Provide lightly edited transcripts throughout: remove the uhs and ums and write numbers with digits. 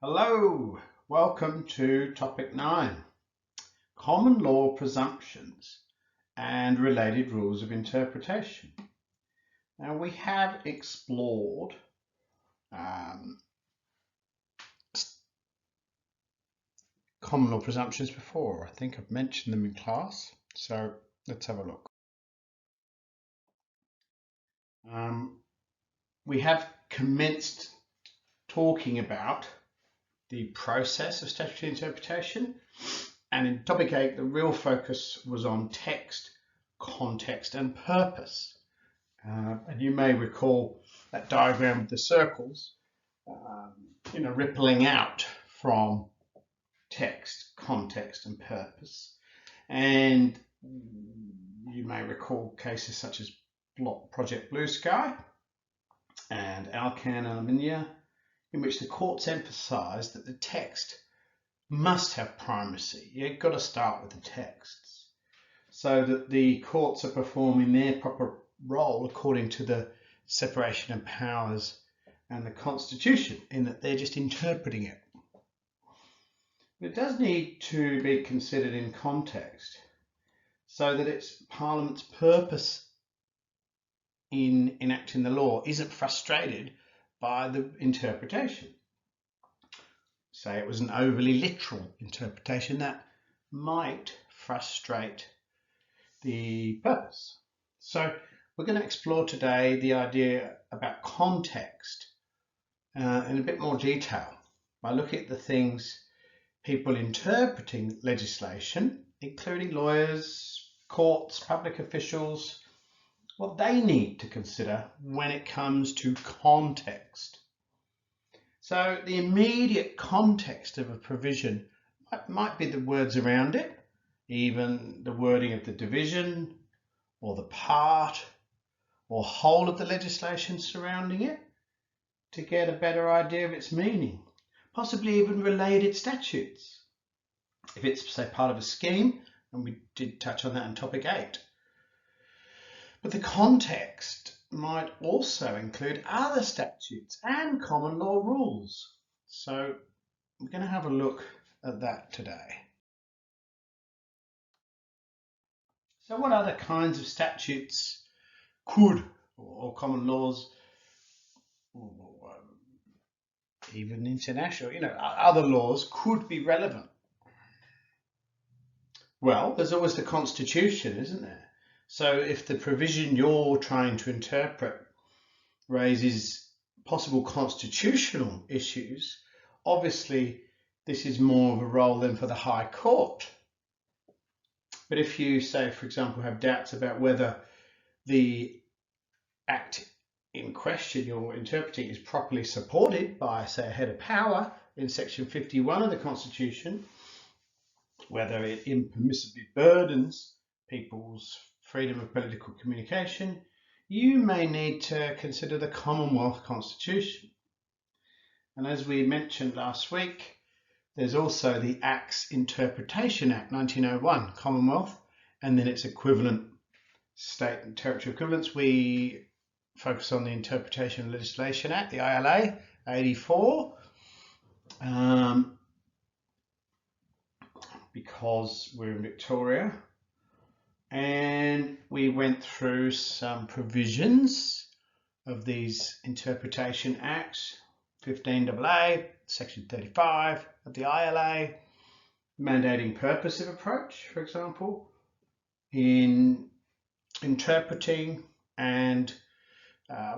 Hello, welcome to topic 9, common law presumptions and related rules of interpretation. Now we have explored common law presumptions before. I think I've mentioned them in class, so let's have a look. We have commenced talking about the process of statutory interpretation, and in topic 8 the real focus was on text, context and purpose. And you may recall that diagram with the circles rippling out from text, context and purpose. And you may recall cases such as Project Blue Sky and Alcan Aluminium, in which the courts emphasised that the text must have primacy. You've got to start with the texts so that the courts are performing their proper role according to the separation of powers and the Constitution, in that they're just interpreting it. It does need to be considered in context so that it's Parliament's purpose in enacting the law isn't frustrated by the interpretation. Say it was an overly literal interpretation that might frustrate the purpose. So we're going to explore today the idea about context in a bit more detail by looking at the things people interpreting legislation, including lawyers, courts, public officials, what they need to consider when it comes to context. So the immediate context of a provision might be the words around it, even the wording of the division or the part or whole of the legislation surrounding it, to get a better idea of its meaning, possibly even related statutes, if it's, say, part of a scheme, and we did touch on that in topic 8. But the context might also include other statutes and common law rules. So we're going to have a look at that today. So what other kinds of statutes could, or common laws, or even international, other laws could be relevant? Well, there's always the Constitution, isn't there? So if the provision you're trying to interpret raises possible constitutional issues, obviously this is more of a role than for the High Court. But if you, say, for example, have doubts about whether the act in question you're interpreting is properly supported by, say, a head of power in section 51 of the Constitution, whether it impermissibly burdens people's freedom of political communication, you may need to consider the Commonwealth Constitution. And as we mentioned last week, there's also the Acts Interpretation Act 1901, Commonwealth, and then its equivalent state and territory equivalents. We focus on the Interpretation Legislation Act, the ILA, 84, because we're in Victoria. And we went through some provisions of these Interpretation Acts, 15AA, Section 35 of the ILA, mandating purposive approach, for example, in interpreting, and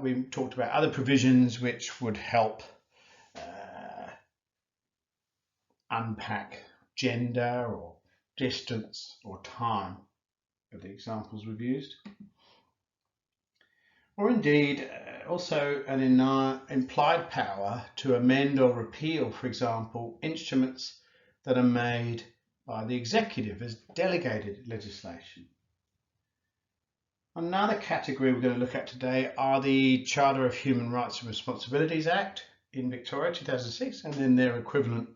we talked about other provisions which would help unpack gender or distance or time of the examples we've used. Or indeed also an implied power to amend or repeal, for example, instruments that are made by the executive as delegated legislation. Another category we're going to look at today are the Charter of Human Rights and Responsibilities Act in Victoria 2006, and then their equivalent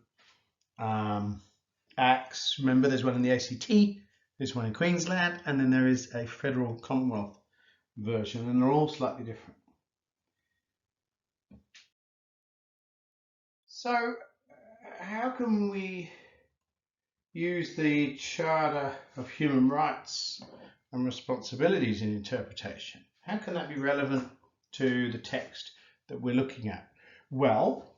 acts. Remember, there's one in the ACT, there's one in Queensland, and then there is a federal Commonwealth version, and they're all slightly different. So how can we use the Charter of Human Rights and Responsibilities in interpretation? How can that be relevant to the text that we're looking at? Well,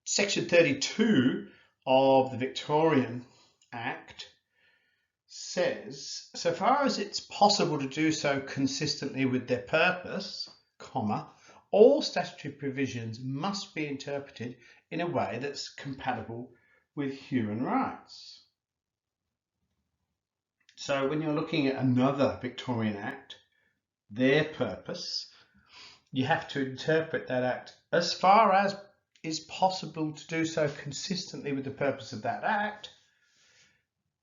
Section 32 of the Victorian Act says, so far as it's possible to do so consistently with their purpose, comma, all statutory provisions must be interpreted in a way that's compatible with human rights. So when you're looking at another Victorian Act, their purpose, you have to interpret that Act as far as is possible to do so consistently with the purpose of that Act.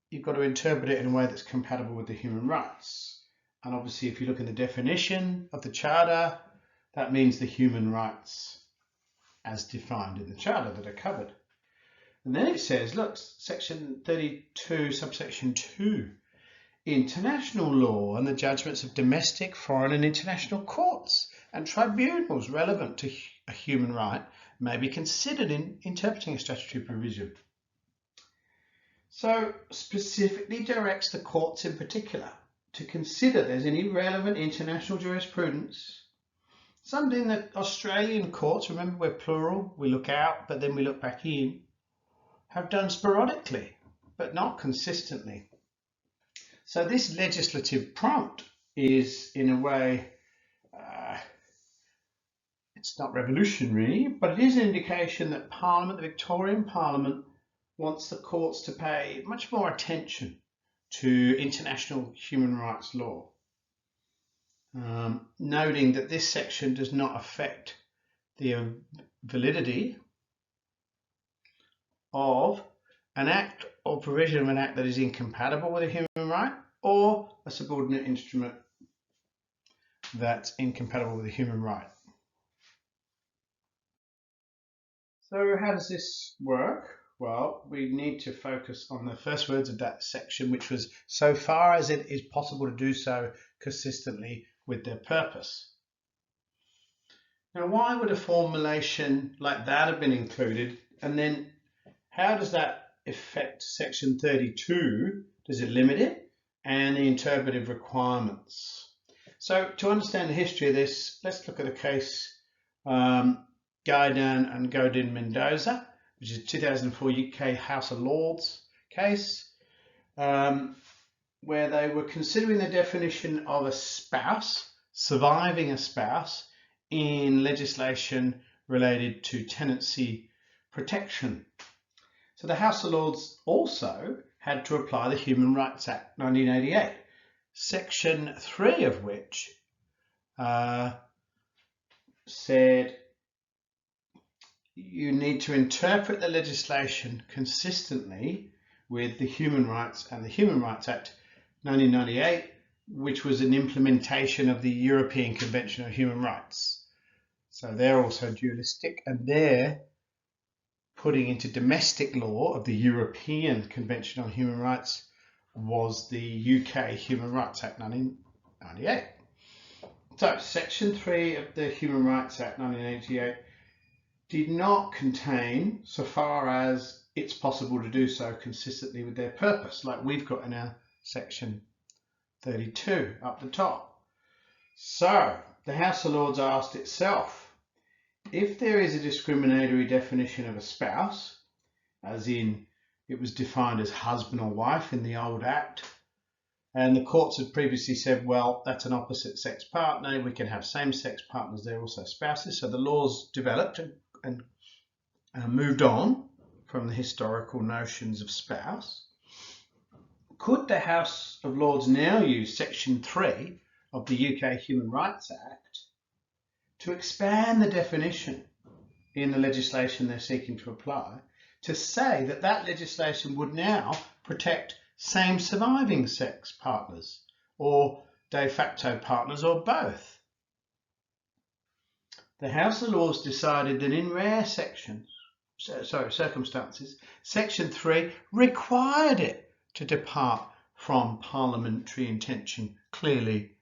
You've got to interpret it in a way that's compatible with the human rights. And obviously, if you look at the definition of the Charter, that means the human rights as defined in the Charter that are covered. And then it says, look, Section 32, subsection 2, international law and the judgments of domestic, foreign and international courts and tribunals relevant to a human right may be considered in interpreting a statutory provision. So specifically directs the courts in particular to consider there's any relevant international jurisprudence, something that Australian courts, remember we're plural, we look out but then we look back in, have done sporadically but not consistently. So this legislative prompt is in a way, it's not revolutionary, but it is an indication that Parliament, the Victorian Parliament, wants the courts to pay much more attention to international human rights law, noting that this section does not affect the validity of an act or provision of an act that is incompatible with a human right or a subordinate instrument that's incompatible with a human right. So how does this work? Well, we need to focus on the first words of that section, which was so far as it is possible to do so consistently with their purpose. Now, why would a formulation like that have been included? And then how does that affect Section 32? Does it limit it? And the interpretive requirements. So to understand the history of this, let's look at a case, Gaidan and Godin Mendoza, which is a 2004 UK House of Lords case, where they were considering the definition of a spouse, surviving a spouse, in legislation related to tenancy protection. So the House of Lords also had to apply the Human Rights Act 1988, Section 3 of which said you need to interpret the legislation consistently with the Human Rights and the Human Rights Act 1998, which was an implementation of the European Convention on Human Rights. So they're also dualistic, and they're putting into domestic law of the European Convention on Human Rights was the UK Human Rights Act 1998. So Section 3 of the Human Rights Act 1988 did not contain, so far as it's possible to do so consistently with their purpose, like we've got in our Section 32 up the top. So the House of Lords asked itself, if there is a discriminatory definition of a spouse, as in it was defined as husband or wife in the old Act, and the courts had previously said, well, that's an opposite sex partner, we can have same-sex partners, they're also spouses. So the laws developed and moved on from the historical notions of spouse. Could the House of Lords now use Section 3 of the UK Human Rights Act to expand the definition in the legislation they're seeking to apply to say that that legislation would now protect same surviving sex partners or de facto partners or both? The House of Lords decided that in rare circumstances, Section 3 required it to depart from parliamentary intention clearly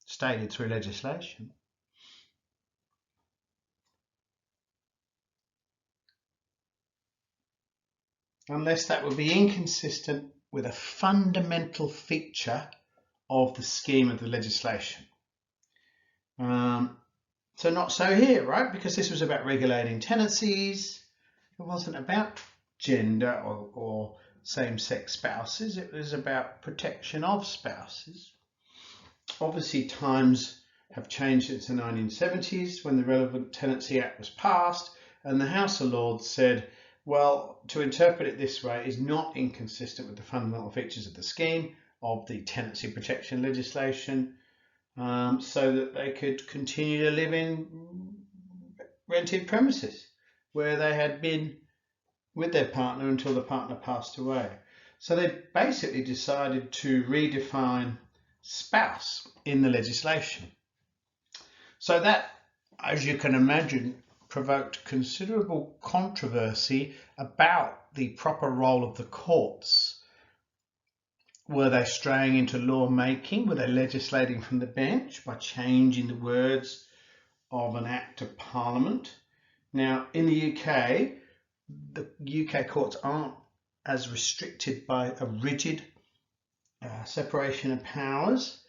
stated through legislation. unless that would be inconsistent with a fundamental feature of the scheme of the legislation. So not so here, right? Because this was about regulating tenancies. It wasn't about gender or same-sex spouses. It was about protection of spouses. Obviously, times have changed since the 1970s when the Relevant Tenancy Act was passed, and the House of Lords said, well, to interpret it this way is not inconsistent with the fundamental features of the scheme of the tenancy protection legislation, so that they could continue to live in rented premises where they had been with their partner until the partner passed away. So they basically decided to redefine spouse in the legislation. So that, as you can imagine, provoked considerable controversy about the proper role of the courts. Were they straying into lawmaking? Were they legislating from the bench by changing the words of an Act of Parliament? Now, in the UK courts aren't as restricted by a rigid separation of powers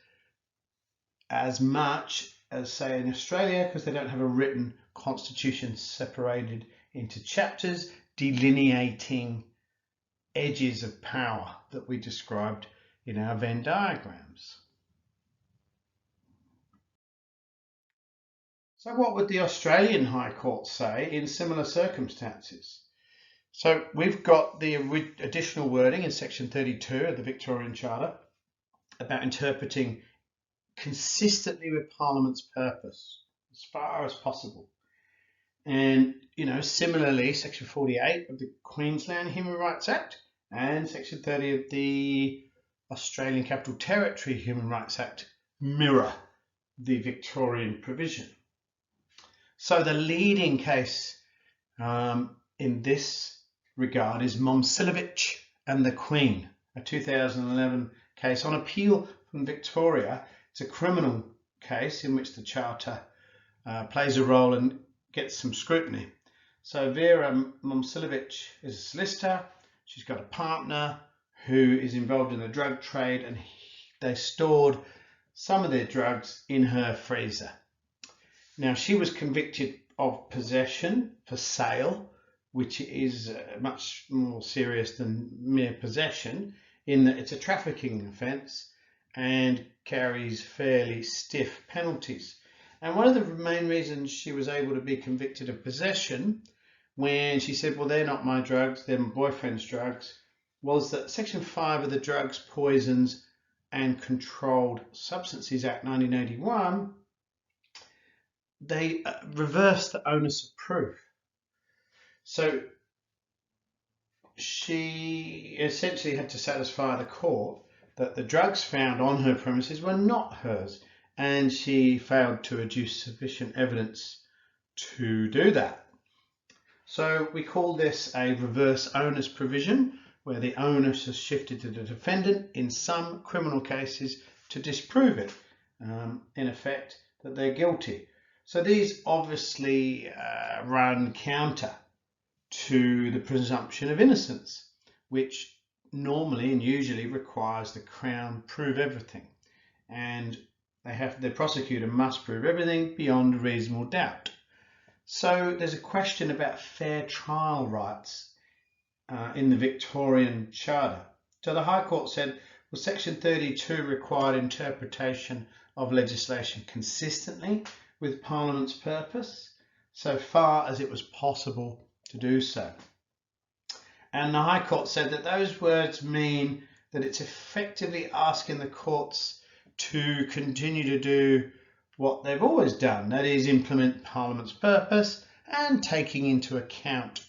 as much as, say, in Australia, because they don't have a written constitution separated into chapters delineating edges of power that we described in our Venn diagrams. So what would the Australian High Court say in similar circumstances? So we've got the additional wording in section 32 of the Victorian Charter about interpreting consistently with Parliament's purpose as far as possible. And, similarly, section 48 of the Queensland Human Rights Act and section 30 of the Australian Capital Territory Human Rights Act mirror the Victorian provision. So the leading case in this regard is Momcilovic and the Queen, a 2011 case on appeal from Victoria. It's a criminal case in which the Charter plays a role and gets some scrutiny. So Vera Momcilovic is a solicitor. She's got a partner who is involved in the drug trade, and they stored some of their drugs in her freezer. Now, she was convicted of possession for sale, which is much more serious than mere possession, in that it's a trafficking offence and carries fairly stiff penalties. And one of the main reasons she was able to be convicted of possession, when she said, well, they're not my drugs, they're my boyfriend's drugs, was that Section 5 of the Drugs, Poisons and Controlled Substances Act 1981, they reversed the onus of proof. So she essentially had to satisfy the court that the drugs found on her premises were not hers, and she failed to adduce sufficient evidence to do that. So we call this a reverse onus provision, where the onus is shifted to the defendant in some criminal cases to disprove it, in effect, that they're guilty. So these obviously run counter to the presumption of innocence, which normally and usually requires the Crown prove everything, and the prosecutor must prove everything beyond a reasonable doubt. So there's a question about fair trial rights in the Victorian Charter. So the High Court said, well, Section 32 required interpretation of legislation consistently with Parliament's purpose, so far as it was possible to do so. And the High Court said that those words mean that it's effectively asking the courts to continue to do what they've always done, that is, implement Parliament's purpose and taking into account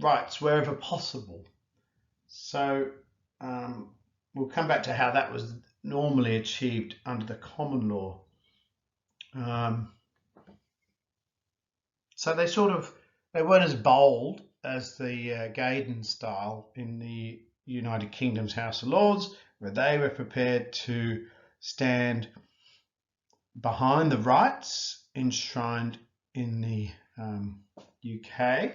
rights wherever possible. So we'll come back to how that was normally achieved under the common law. So they weren't as bold as the Gaydon style in the United Kingdom's House of Lords, where they were prepared to stand behind the rights enshrined in the UK.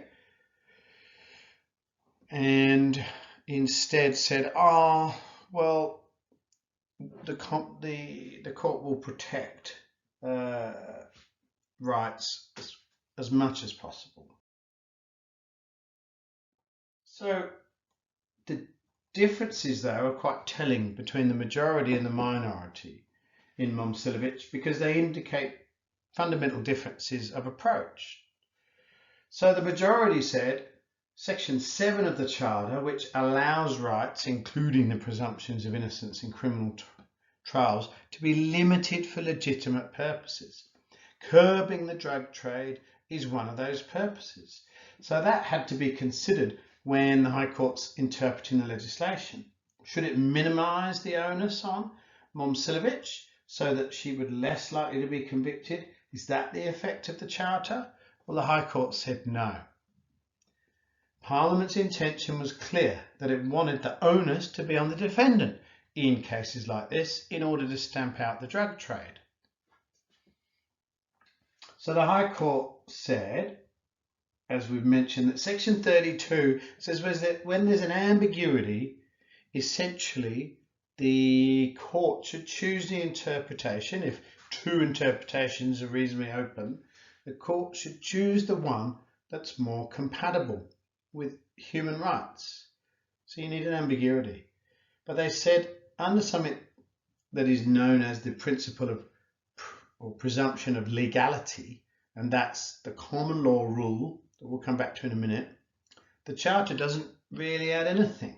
and instead said, oh, well, the court will protect rights as much as possible. So the differences, though, are quite telling between the majority and the minority in Momcilovic, because they indicate fundamental differences of approach. So the majority said Section 7 of the Charter, which allows rights, including the presumptions of innocence in criminal trials, to be limited for legitimate purposes. Curbing the drug trade is one of those purposes. So that had to be considered when the High Court's interpreting the legislation. Should it minimise the onus on Momcilovic so that she would less likely to be convicted? Is that the effect of the Charter? Well, the High Court said no. Parliament's intention was clear, that it wanted the onus to be on the defendant in cases like this in order to stamp out the drug trade. So the High Court said, as we've mentioned, that Section 32 says that when there's an ambiguity, essentially the court should choose the interpretation. If two interpretations are reasonably open, the court should choose the one that's more compatible with human rights. So you need an ambiguity. But they said under something that is known as the principle of or presumption of legality, and that's the common law rule that we'll come back to in a minute, the Charter doesn't really add anything.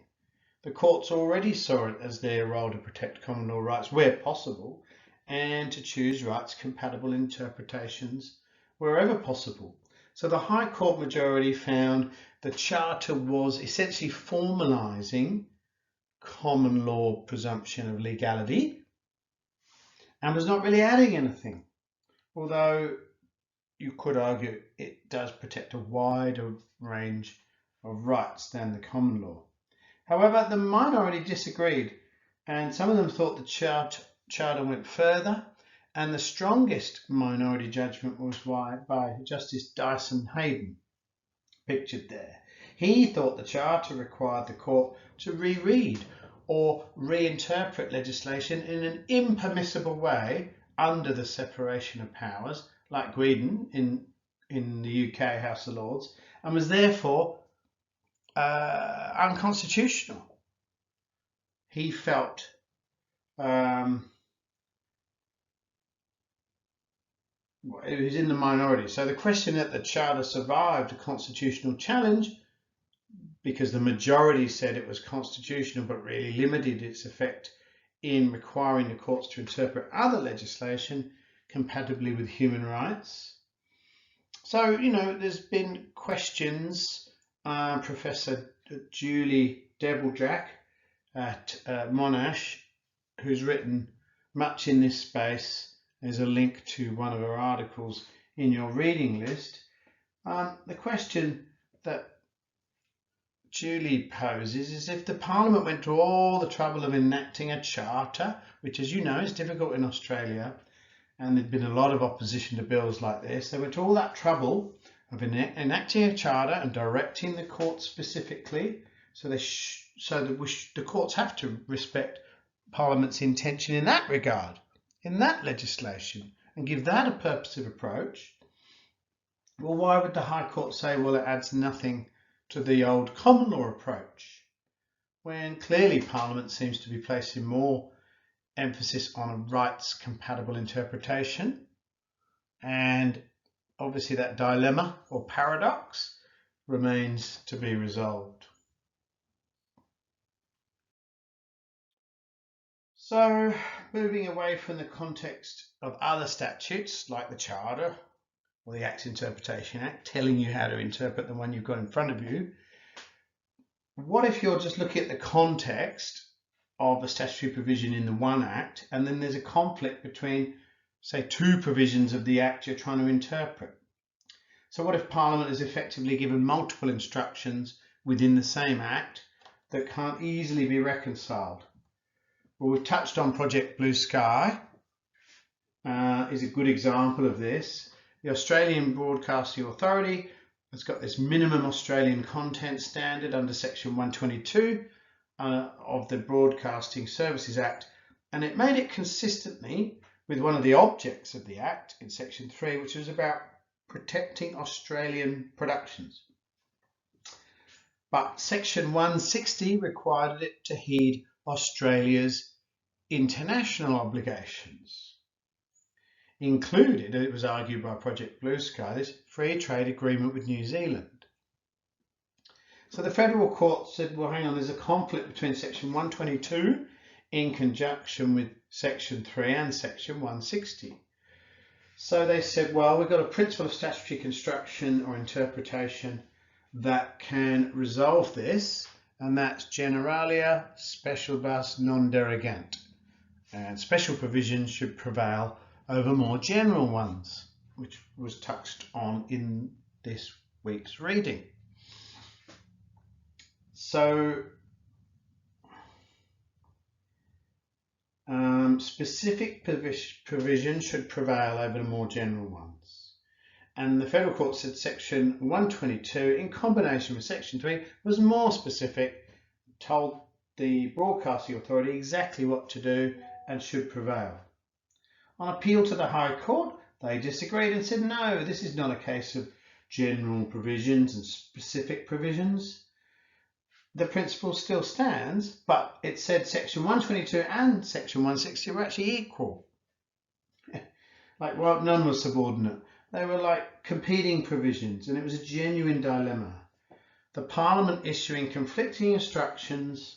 The courts already saw it as their role to protect common law rights where possible and to choose rights compatible interpretations wherever possible. So the High Court majority found the Charter was essentially formalising common law presumption of legality and was not really adding anything, although you could argue it does protect a wider range of rights than the common law. However, the minority disagreed, and some of them thought the Charter went further, and the strongest minority judgment was by Justice Dyson Hayden, pictured there. He thought the Charter required the court to reread or reinterpret legislation in an impermissible way under the separation of powers, like Greedon in the UK House of Lords, and was therefore unconstitutional. He felt it was in the minority. So the question that the Charter survived a constitutional challenge because the majority said it was constitutional but really limited its effect in requiring the courts to interpret other legislation compatibly with human rights. So, you know, there's been questions. Professor Julie Debeljack at Monash, who's written much in this space. There's a link to one of her articles in your reading list. The question that Julie poses is if the Parliament went to all the trouble of enacting a charter, which, as you know, is difficult in Australia, and there'd been a lot of opposition to bills like this, they went to all that trouble of enacting a charter and directing the courts specifically, so the courts have to respect Parliament's intention in that regard, in that legislation, and give that a purposive approach. Well, why would the High Court say, well, it adds nothing to the old common law approach, when clearly Parliament seems to be placing more emphasis on a rights compatible interpretation, and obviously that dilemma or paradox remains to be resolved. So, moving away from the context of other statutes like the Charter or the Acts Interpretation Act, telling you how to interpret the one you've got in front of you, what if you're just looking at the context of a statutory provision in the one Act, and then there's a conflict between, say, two provisions of the Act you're trying to interpret? So what if Parliament is effectively given multiple instructions within the same Act that can't easily be reconciled? Well, we've touched on Project Blue Sky, is a good example of this. The Australian Broadcasting Authority has got this minimum Australian content standard under section 122 of the Broadcasting Services Act, and it made it consistently with one of the objects of the Act in section 3, which was about protecting Australian productions. But section 160 required it to heed Australia's international obligations. Included, it was argued by Project Blue Sky, this free trade agreement with New Zealand. So the federal court said, well, hang on, there's a conflict between section 122 in conjunction with section 3 and section 160. So they said, well, we've got a principle of statutory construction or interpretation that can resolve this, and that's generalia specialibus non derogant. And special provisions should prevail over more general ones, which was touched on in this week's reading. So, specific provisions should prevail over the more general ones. And the federal court said section 122, in combination with section 3, was more specific, told the broadcasting authority exactly what to do and should prevail. On appeal to the High Court, they disagreed and said, no, this is not a case of general provisions and specific provisions. The principle still stands, but it said section 122 and section 160 were actually equal. Like, well, none was subordinate. They were like competing provisions, and it was a genuine dilemma. The Parliament issuing conflicting instructions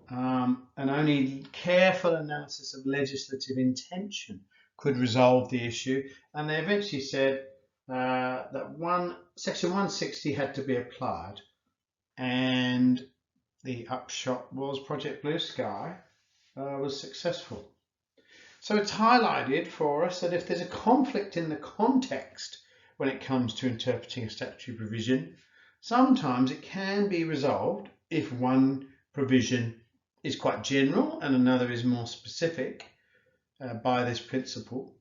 and only careful analysis of legislative intention could resolve the issue, and they eventually said that section 160 had to be applied, and the upshot was Project Blue Sky was successful. So it's highlighted for us that if there's a conflict in the context when it comes to interpreting a statutory provision, sometimes it can be resolved if one provision is quite general and another is more specific by this principle,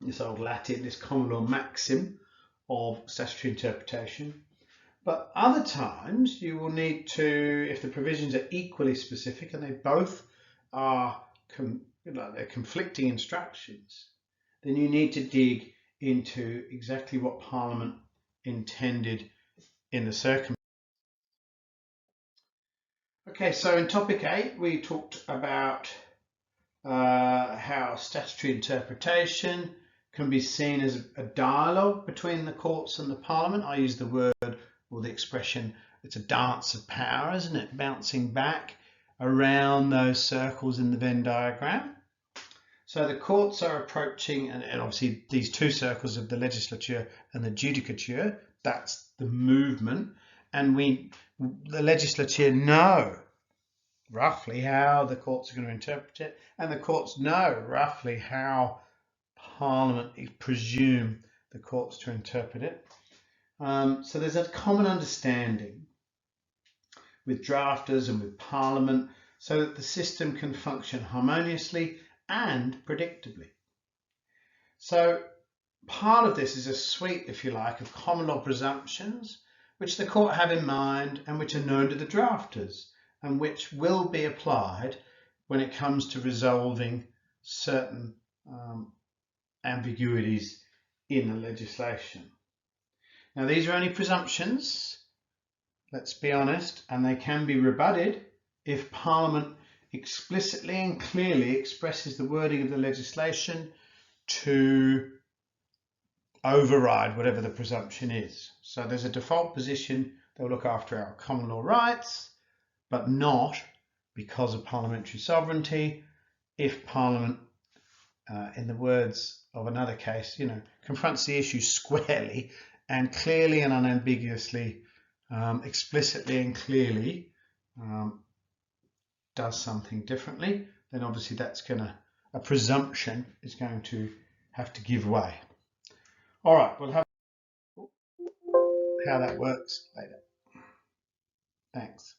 this old Latin, this common law maxim of statutory interpretation. But other times you will need to, if the provisions are equally specific and they both are they're conflicting instructions, then you need to dig into exactly what Parliament intended in the circumstance. Okay, so in topic 8 we talked about how statutory interpretation can be seen as a dialogue between the courts and the Parliament. I use the word or the expression, it's a dance of power, isn't it? Bouncing back around those circles in the Venn diagram. So the courts are approaching, and obviously these two circles of the legislature and the judicature, that's the movement, and the legislature know roughly how the courts are going to interpret it, and the courts know roughly how Parliament presume the courts to interpret it. So there's a common understanding with drafters and with Parliament so that the system can function harmoniously and predictably. So part of this is a suite, if you like, of common law presumptions which the court have in mind and which are known to the drafters and which will be applied when it comes to resolving certain ambiguities in the legislation. Now, these are only presumptions, let's be honest, and they can be rebutted if Parliament explicitly and clearly expresses the wording of the legislation to override whatever the presumption is. So there's a default position, they'll look after our common law rights, but not because of parliamentary sovereignty if Parliament, in the words of another case, confronts the issue squarely and clearly and unambiguously, explicitly and clearly does something differently, then obviously a presumption is going to have to give way. All right, we'll have how that works later. Thanks.